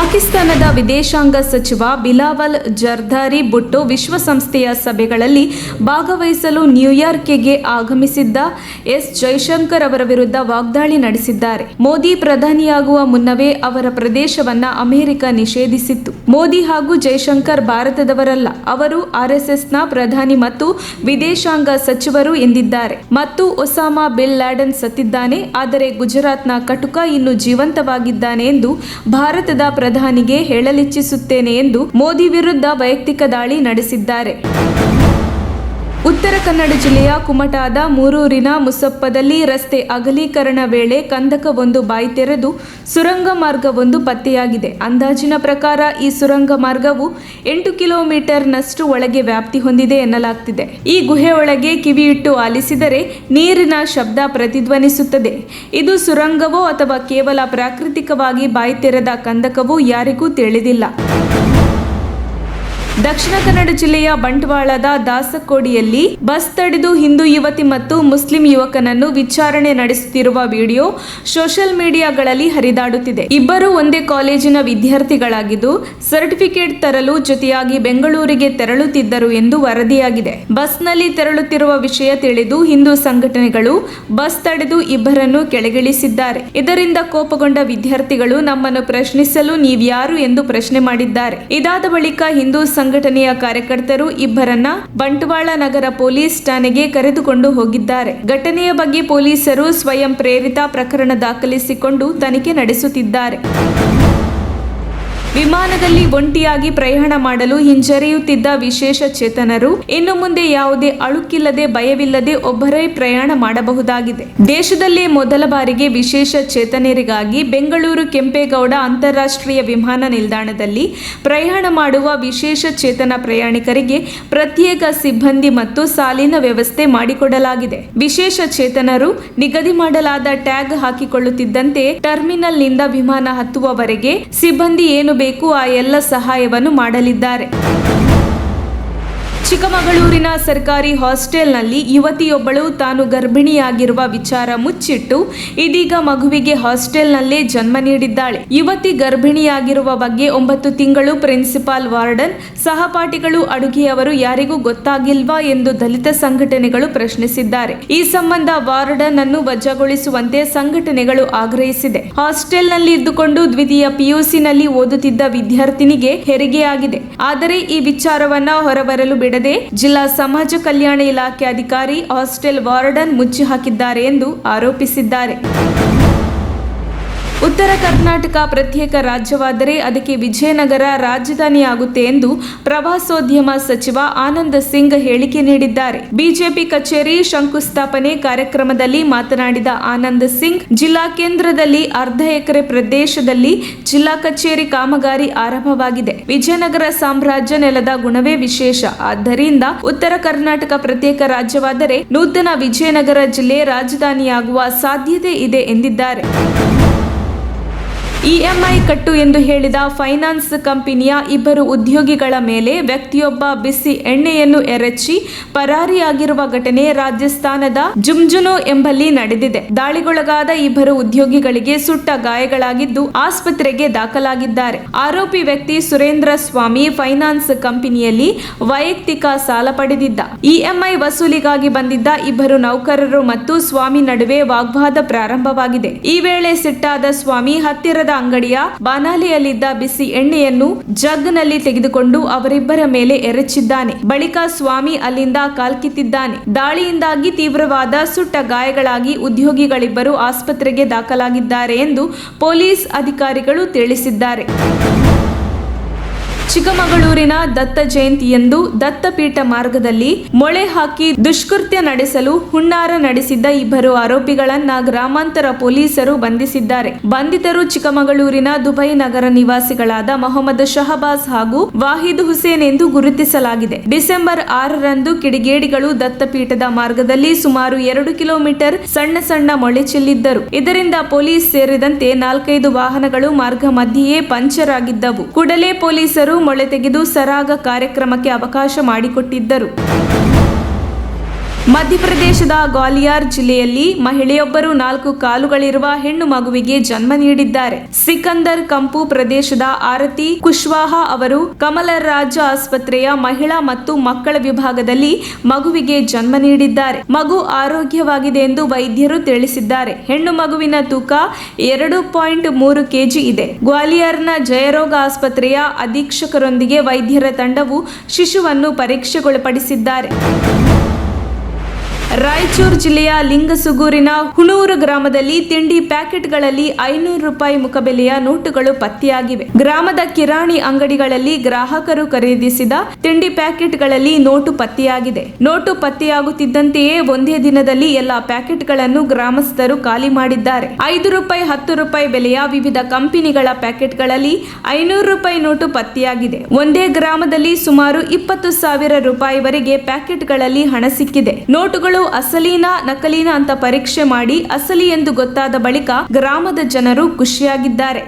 ಪಾಕಿಸ್ತಾನದ ವಿದೇಶಾಂಗ ಸಚಿವ ಬಿಲಾವಲ್ ಜರ್ದಾರಿ ಭುಟ್ಟೋ ವಿಶ್ವಸಂಸ್ಥೆಯ ಸಭೆಗಳಲ್ಲಿ ಭಾಗವಹಿಸಲು ನ್ಯೂಯಾರ್ಕ್ಗೆ ಆಗಮಿಸಿದ್ದ ಎಸ್ ಜೈಶಂಕರ್ ಅವರ ವಿರುದ್ಧ ವಾಗ್ದಾಳಿ ನಡೆಸಿದ್ದಾರೆ. ಮೋದಿ ಪ್ರಧಾನಿಯಾಗುವ ಮುನ್ನವೇ ಅವರ ಪ್ರದೇಶವನ್ನ ಅಮೆರಿಕ ನಿಷೇಧಿಸಿತ್ತು. ಮೋದಿ ಹಾಗೂ ಜೈಶಂಕರ್ ಭಾರತದವರಲ್ಲ, ಅವರು ಆರ್ಎಸ್ಎಸ್ನ ಪ್ರಧಾನಿ ಮತ್ತು ವಿದೇಶಾಂಗ ಸಚಿವರು ಎಂದಿದ್ದಾರೆ. ಮತ್ತು ಒಸಾಮಾ ಬಿನ್ ಲ್ಯಾಡನ್ ಸತ್ತಿದ್ದಾನೆ, ಆದರೆ ಗುಜರಾತ್ನ ಕಟುಕ ಇನ್ನೂ ಜೀವಂತವಾಗಿದ್ದಾನೆ ಎಂದು ಭಾರತದ ಪ್ರಧಾನಿಗೆ ಹೇಳಲಿಚ್ಛಿಸುತ್ತೇನೆ ಎಂದು ಮೋದಿ ವಿರುದ್ಧ ವೈಯಕ್ತಿಕ ದಾಳಿ ನಡೆಸಿದ್ದಾರೆ. ಉತ್ತರ ಕನ್ನಡ ಜಿಲ್ಲೆಯ ಕುಮಟಾದ ಮೂರೂರಿನ ಮುಸಪ್ಪದಲ್ಲಿ ರಸ್ತೆ ಅಗಲೀಕರಣ ವೇಳೆ ಕಂದಕವೊಂದು ಬಾಯಿ ತೆರೆದು ಸುರಂಗ ಮಾರ್ಗವೊಂದು ಪತ್ತೆಯಾಗಿದೆ. ಅಂದಾಜಿನ ಪ್ರಕಾರ ಈ ಸುರಂಗ ಮಾರ್ಗವು 8 ಕಿಲೋಮೀಟರ್ನಷ್ಟು ಒಳಗೆ ವ್ಯಾಪ್ತಿ ಹೊಂದಿದೆ ಎನ್ನಲಾಗ್ತಿದೆ. ಈ ಗುಹೆ ಒಳಗೆ ಕಿವಿಯಿಟ್ಟು ಆಲಿಸಿದರೆ ನೀರಿನ ಶಬ್ದ ಪ್ರತಿಧ್ವನಿಸುತ್ತದೆ. ಇದು ಸುರಂಗವೋ ಅಥವಾ ಕೇವಲ ಪ್ರಾಕೃತಿಕವಾಗಿ ಬಾಯಿ ತೆರೆದ ಕಂದಕವೋ ಯಾರಿಗೂ ತಿಳಿದಿಲ್ಲ. ದಕ್ಷಿಣ ಕನ್ನಡ ಜಿಲ್ಲೆಯ ಬಂಟ್ವಾಳದ ದಾಸಕೋಡಿಯಲ್ಲಿ ಬಸ್ ತಡೆದು ಹಿಂದೂ ಯುವತಿ ಮತ್ತು ಮುಸ್ಲಿಂ ಯುವಕನನ್ನು ವಿಚಾರಣೆ ನಡೆಸುತ್ತಿರುವ ವಿಡಿಯೋ ಸೋಷಿಯಲ್ ಮೀಡಿಯಾಗಳಲ್ಲಿ ಹರಿದಾಡುತ್ತಿದೆ. ಇಬ್ಬರು ಒಂದೇ ಕಾಲೇಜಿನ ವಿದ್ಯಾರ್ಥಿಗಳಾಗಿದ್ದು ಸರ್ಟಿಫಿಕೇಟ್ ತರಲು ಜೊತೆಯಾಗಿ ಬೆಂಗಳೂರಿಗೆ ತೆರಳುತ್ತಿದ್ದರು ಎಂದು ವರದಿಯಾಗಿದೆ. ಬಸ್ನಲ್ಲಿ ತೆರಳುತ್ತಿರುವ ವಿಷಯ ತಿಳಿದು ಹಿಂದೂ ಸಂಘಟನೆಗಳು ಬಸ್ ತಡೆದು ಇಬ್ಬರನ್ನು ಕೆಳಗಿಳಿಸಿದ್ದಾರೆ. ಇದರಿಂದ ಕೋಪಗೊಂಡ ವಿದ್ಯಾರ್ಥಿಗಳು ನಮ್ಮನ್ನು ಪ್ರಶ್ನಿಸಲು ನೀವ್ಯಾರು ಎಂದು ಪ್ರಶ್ನೆ ಮಾಡಿದ್ದಾರೆ. ಇದಾದ ಬಳಿಕ ಹಿಂದೂ ಸಂಘಟನೆಯ ಕಾರ್ಯಕರ್ತರು ಇಬ್ಬರನ್ನ ಬಂಟ್ವಾಳ ನಗರ ಪೊಲೀಸ್ ಠಾಣೆಗೆ ಕರೆದುಕೊಂಡು ಹೋಗಿದ್ದಾರೆ. ಘಟನೆಯ ಬಗ್ಗೆ ಪೊಲೀಸರು ಸ್ವಯಂ ಪ್ರೇರಿತ ಪ್ರಕರಣ ದಾಖಲಿಸಿಕೊಂಡು ತನಿಖೆ ನಡೆಸುತ್ತಿದ್ದಾರೆ. ವಿಮಾನದಲ್ಲಿ ಒಂಟಿಯಾಗಿ ಪ್ರಯಾಣ ಮಾಡಲು ಹಿಂಜರಿಯುತ್ತಿದ್ದ ವಿಶೇಷ ಚೇತನರು ಇನ್ನು ಮುಂದೆ ಯಾವುದೇ ಅಳುಕಿಲ್ಲದೆ ಭಯವಿಲ್ಲದೆ ಒಬ್ಬರೇ ಪ್ರಯಾಣ ಮಾಡಬಹುದಾಗಿದೆ. ದೇಶದಲ್ಲೇ ಮೊದಲ ಬಾರಿಗೆ ವಿಶೇಷ ಚೇತನರಿಗಾಗಿ ಬೆಂಗಳೂರು ಕೆಂಪೇಗೌಡ ಅಂತಾರಾಷ್ಟ್ರೀಯ ವಿಮಾನ ನಿಲ್ದಾಣದಲ್ಲಿ ಪ್ರಯಾಣ ಮಾಡುವ ವಿಶೇಷ ಚೇತನ ಪ್ರಯಾಣಿಕರಿಗೆ ಪ್ರತ್ಯೇಕ ಸಿಬ್ಬಂದಿ ಮತ್ತು ಸಾಲಿನ ವ್ಯವಸ್ಥೆ ಮಾಡಿಕೊಡಲಾಗಿದೆ. ವಿಶೇಷ ಚೇತನರು ನಿಗದಿ ಮಾಡಲಾದ ಟ್ಯಾಗ್ ಹಾಕಿಕೊಳ್ಳುತ್ತಿದ್ದಂತೆ ಟರ್ಮಿನಲ್ನಿಂದ ವಿಮಾನ ಹತ್ತುವವರೆಗೆ ಸಿಬ್ಬಂದಿ ಏನು ಬೇಕು ಆ ಎಲ್ಲ ಸಹಾಯವನ್ನು ಮಾಡಲಿದ್ದಾರೆ. ಚಿಕ್ಕಮಗಳೂರಿನ ಸರ್ಕಾರಿ ಹಾಸ್ಟೆಲ್ನಲ್ಲಿ ಯುವತಿಯೊಬ್ಬಳು ತಾನು ಗರ್ಭಿಣಿಯಾಗಿರುವ ವಿಚಾರ ಮುಚ್ಚಿಟ್ಟು ಇದೀಗ ಮಗುವಿಗೆ ಹಾಸ್ಟೆಲ್ನಲ್ಲೇ ಜನ್ಮ ನೀಡಿದ್ದಾಳೆ. ಯುವತಿ ಗರ್ಭಿಣಿಯಾಗಿರುವ ಬಗ್ಗೆ 9 ತಿಂಗಳು ಪ್ರಿನ್ಸಿಪಾಲ್, ವಾರ್ಡನ್, ಸಹಪಾಠಿಗಳು, ಅಡುಗೆಯವರು ಯಾರಿಗೂ ಗೊತ್ತಾಗಿಲ್ವಾ ಎಂದು ದಲಿತ ಸಂಘಟನೆಗಳು ಪ್ರಶ್ನಿಸಿದ್ದಾರೆ. ಈ ಸಂಬಂಧ ವಾರ್ಡನ್ ಅನ್ನು ವಜಾಗೊಳಿಸುವಂತೆ ಸಂಘಟನೆಗಳು ಆಗ್ರಹಿಸಿದೆ. ಹಾಸ್ಟೆಲ್ನಲ್ಲಿ ಇದ್ದುಕೊಂಡು ದ್ವಿತೀಯ ಪಿಯುಸಿನಲ್ಲಿ ಓದುತ್ತಿದ್ದ ವಿದ್ಯಾರ್ಥಿನಿಗೆ ಹೆರಿಗೆಯಾಗಿದೆ. ಆದರೆ ಈ ವಿಚಾರವನ್ನ ಹೊರಬರಲು ಬಿಡದೆ ಜಿಲ್ಲಾ ಸಮಾಜ ಕಲ್ಯಾಣ ಇಲಾಖೆ ಅಧಿಕಾರಿ ಹಾಸ್ಟೆಲ್ ವಾರ್ಡನ್ ಮುಚ್ಚಿ ಹಾಕಿದ್ದಾರೆ ಎಂದು ಆರೋಪಿಸಿದ್ದಾರೆ. ಉತ್ತರ ಕರ್ನಾಟಕ ಪ್ರತ್ಯೇಕ ರಾಜ್ಯವಾದರೆ ಅದಕ್ಕೆ ವಿಜಯನಗರ ರಾಜಧಾನಿಯಾಗುತ್ತೆ ಎಂದು ಪ್ರವಾಸೋದ್ಯಮ ಸಚಿವ ಆನಂದ್ ಸಿಂಗ್ ಹೇಳಿಕೆ ನೀಡಿದ್ದಾರೆ. ಬಿಜೆಪಿ ಕಚೇರಿ ಶಂಕುಸ್ಥಾಪನೆ ಕಾರ್ಯಕ್ರಮದಲ್ಲಿ ಮಾತನಾಡಿದ ಆನಂದ್ ಸಿಂಗ್, ಜಿಲ್ಲಾ ಕೇಂದ್ರದಲ್ಲಿ 1/2 ಎಕರೆ ಪ್ರದೇಶದಲ್ಲಿ ಜಿಲ್ಲಾ ಕಚೇರಿ ಕಾಮಗಾರಿ ಆರಂಭವಾಗಿದೆ. ವಿಜಯನಗರ ಸಾಮ್ರಾಜ್ಯ ನೆಲದ ಗುಣವೇ ವಿಶೇಷ. ಆದ್ದರಿಂದ ಉತ್ತರ ಕರ್ನಾಟಕ ಪ್ರತ್ಯೇಕ ರಾಜ್ಯವಾದರೆ ನೂತನ ವಿಜಯನಗರ ಜಿಲ್ಲೆ ರಾಜಧಾನಿಯಾಗುವ ಸಾಧ್ಯತೆ ಇದೆ ಎಂದಿದ್ದಾರೆ. ಇಎಂಐ ಕಟ್ಟು ಎಂದು ಹೇಳಿದ ಫೈನಾನ್ಸ್ ಕಂಪನಿಯ 2 ಉದ್ಯೋಗಿಗಳ ಮೇಲೆ ವ್ಯಕ್ತಿಯೊಬ್ಬ ಬಿಸಿ ಎಣ್ಣೆಯನ್ನು ಎರಚಿ ಪರಾರಿಯಾಗಿರುವ ಘಟನೆ ರಾಜಸ್ಥಾನದ ಜುಂಜುನು ಎಂಬಲ್ಲಿ ನಡೆದಿದೆ. ದಾಳಿಗೊಳಗಾದ 2 ಉದ್ಯೋಗಿಗಳಿಗೆ ಸುಟ್ಟ ಗಾಯಗಳಾಗಿದ್ದು ಆಸ್ಪತ್ರೆಗೆ ದಾಖಲಾಗಿದ್ದಾರೆ. ಆರೋಪಿ ವ್ಯಕ್ತಿ ಸುರೇಂದ್ರ ಸ್ವಾಮಿ ಫೈನಾನ್ಸ್ ಕಂಪನಿಯಲ್ಲಿ ವೈಯಕ್ತಿಕ ಸಾಲ ಪಡೆದಿದ್ದ. ಇಎಂಐ ವಸೂಲಿಗಾಗಿ ಬಂದಿದ್ದ 2 ನೌಕರರು ಮತ್ತು ಸ್ವಾಮಿ ನಡುವೆ ವಾಗ್ವಾದ ಪ್ರಾರಂಭವಾಗಿದೆ. ಈ ವೇಳೆ ಸಿಟ್ಟಾದ ಸ್ವಾಮಿ ಹತ್ತಿರದ ಅಂಗಡಿಯ ಬಾನಾಲಿಯಲ್ಲಿದ್ದ ಬಿಸಿ ಎಣ್ಣೆಯನ್ನು ಜಗ್ನಲ್ಲಿ ತೆಗೆದುಕೊಂಡು ಅವರಿಬ್ಬರ ಮೇಲೆ ಎರಚಿದ್ದಾನೆ. ಬಳಿಕ ಸ್ವಾಮಿ ಅಲ್ಲಿಂದ ಕಾಲ್ಕಿತ್ತಿದ್ದಾನೆ. ದಾಳಿಯಿಂದಾಗಿ ತೀವ್ರವಾದ ಸುಟ್ಟ ಗಾಯಗಳಾಗಿ ಉದ್ಯೋಗಿಗಳಿಬ್ಬರು ಆಸ್ಪತ್ರೆಗೆ ದಾಖಲಾಗಿದ್ದಾರೆ ಎಂದು ಪೊಲೀಸ್ ಅಧಿಕಾರಿಗಳು ತಿಳಿಸಿದ್ದಾರೆ. ಚಿಕ್ಕಮಗಳೂರಿನ ದತ್ತ ಜಯಂತಿಯಂದು ದತ್ತಪೀಠ ಮಾರ್ಗದಲ್ಲಿ ಮೊಳೆ ಹಾಕಿ ದುಷ್ಕೃತ್ಯ ನಡೆಸಲು ಹುನ್ನಾರ ನಡೆಸಿದ್ದ 2 ಆರೋಪಿಗಳನ್ನ ಗ್ರಾಮಾಂತರ ಪೊಲೀಸರು ಬಂಧಿಸಿದ್ದಾರೆ. ಬಂಧಿತರು ಚಿಕ್ಕಮಗಳೂರಿನ ದುಬೈ ನಗರ ನಿವಾಸಿಗಳಾದ ಮೊಹಮ್ಮದ್ ಶಹಬಾಜ್ ಹಾಗೂ ವಾಹಿದ್ ಹುಸೇನ್ ಎಂದು ಗುರುತಿಸಲಾಗಿದೆ. ಡಿಸೆಂಬರ್ 6ರಂದು ಕಿಡಿಗೇಡಿಗಳು ದತ್ತಪೀಠದ ಮಾರ್ಗದಲ್ಲಿ ಸುಮಾರು 2 ಕಿಲೋಮೀಟರ್ ಸಣ್ಣ ಮೊಳೆ ಚೆಲ್ಲಿದ್ದರು. ಇದರಿಂದ ಪೊಲೀಸ್ ಸೇರಿದಂತೆ 4-5 ವಾಹನಗಳು ಮಾರ್ಗ ಮಧ್ಯೆಯೇ ಪಂಚರ್ ಆಗಿದ್ದವು. ಕೂಡಲೇ ಪೊಲೀಸರು ಮೊಳೆ ತೆಗೆದು ಸರಾಗ ಕಾರ್ಯಕ್ರಮಕ್ಕೆ ಅವಕಾಶ ಮಾಡಿಕೊಟ್ಟಿದ್ದರು. ಮಧ್ಯಪ್ರದೇಶದ ಗ್ವಾಲಿಯರ್ ಜಿಲ್ಲೆಯಲ್ಲಿ ಮಹಿಳೆಯೊಬ್ಬರು 4 ಕಾಲುಗಳಿರುವ ಹೆಣ್ಣು ಮಗುವಿಗೆ ಜನ್ಮ ನೀಡಿದ್ದಾರೆ. ಸಿಕಂದರ್ ಕಂಪು ಪ್ರದೇಶದ ಆರತಿ ಕುಶ್ವಾಹಾ ಅವರು ಕಮಲರಾಜ ಆಸ್ಪತ್ರೆಯ ಮಹಿಳಾ ಮತ್ತು ಮಕ್ಕಳ ವಿಭಾಗದಲ್ಲಿ ಮಗುವಿಗೆ ಜನ್ಮ ನೀಡಿದ್ದಾರೆ. ಮಗು ಆರೋಗ್ಯವಾಗಿದೆ ಎಂದು ವೈದ್ಯರು ತಿಳಿಸಿದ್ದಾರೆ. ಹೆಣ್ಣು ಮಗುವಿನ ತೂಕ 2.3 kg ಇದೆ. ಗ್ವಾಲಿಯರ್ನ ಜಯರೋಗ ಆಸ್ಪತ್ರೆಯ ಅಧೀಕ್ಷಕರೊಂದಿಗೆ ವೈದ್ಯರ ತಂಡವು ಶಿಶುವನ್ನು ಪರೀಕ್ಷೆಗೊಳಪಡಿಸಿದ್ದಾರೆ. ರಾಯಚೂರು ಜಿಲ್ಲೆಯ ಲಿಂಗಸುಗೂರಿನ ಹುಣೂರು ಗ್ರಾಮದಲ್ಲಿ ತಿಂಡಿ ಪ್ಯಾಕೆಟ್ಗಳಲ್ಲಿ 500 ರೂಪಾಯಿ ಮುಖಬೆಲೆಯ ನೋಟುಗಳು ಪತ್ತೆಯಾಗಿವೆ. ಗ್ರಾಮದ ಕಿರಾಣಿ ಅಂಗಡಿಗಳಲ್ಲಿ ಗ್ರಾಹಕರು ಖರೀದಿಸಿದ ತಿಂಡಿ ಪ್ಯಾಕೆಟ್ಗಳಲ್ಲಿ ನೋಟು ಪತ್ತೆಯಾಗಿದೆ. ನೋಟು ಪತ್ತೆಯಾಗುತ್ತಿದ್ದಂತೆಯೇ ಒಂದೇ ದಿನದಲ್ಲಿ ಎಲ್ಲಾ ಪ್ಯಾಕೆಟ್ಗಳನ್ನು ಗ್ರಾಮಸ್ಥರು ಖಾಲಿ ಮಾಡಿದ್ದಾರೆ. 5 ರೂಪಾಯಿ 10 ರೂಪಾಯಿ ಬೆಲೆಯ ವಿವಿಧ ಕಂಪನಿಗಳ ಪ್ಯಾಕೆಟ್ಗಳಲ್ಲಿ 500 ರೂಪಾಯಿ ನೋಟು ಪತ್ತೆಯಾಗಿದೆ. ಒಂದೇ ಗ್ರಾಮದಲ್ಲಿ ಸುಮಾರು 20,000 ರೂಪಾಯಿವರೆಗೆ ಪ್ಯಾಕೆಟ್ಗಳಲ್ಲಿ ಹಣ ಸಿಕ್ಕಿದೆ. ನೋಟುಗಳು ಅಸಲಿನಾ ನಕಲಿನಾ ಅಂತ ಪರೀಕ್ಷೆ ಮಾಡಿ ಅಸಲಿ ಎಂದು ಗೊತ್ತಾದ ಬಳಿಕ ಗ್ರಾಮದ ಜನರು ಖುಷಿಯಾಗಿದ್ದಾರೆ.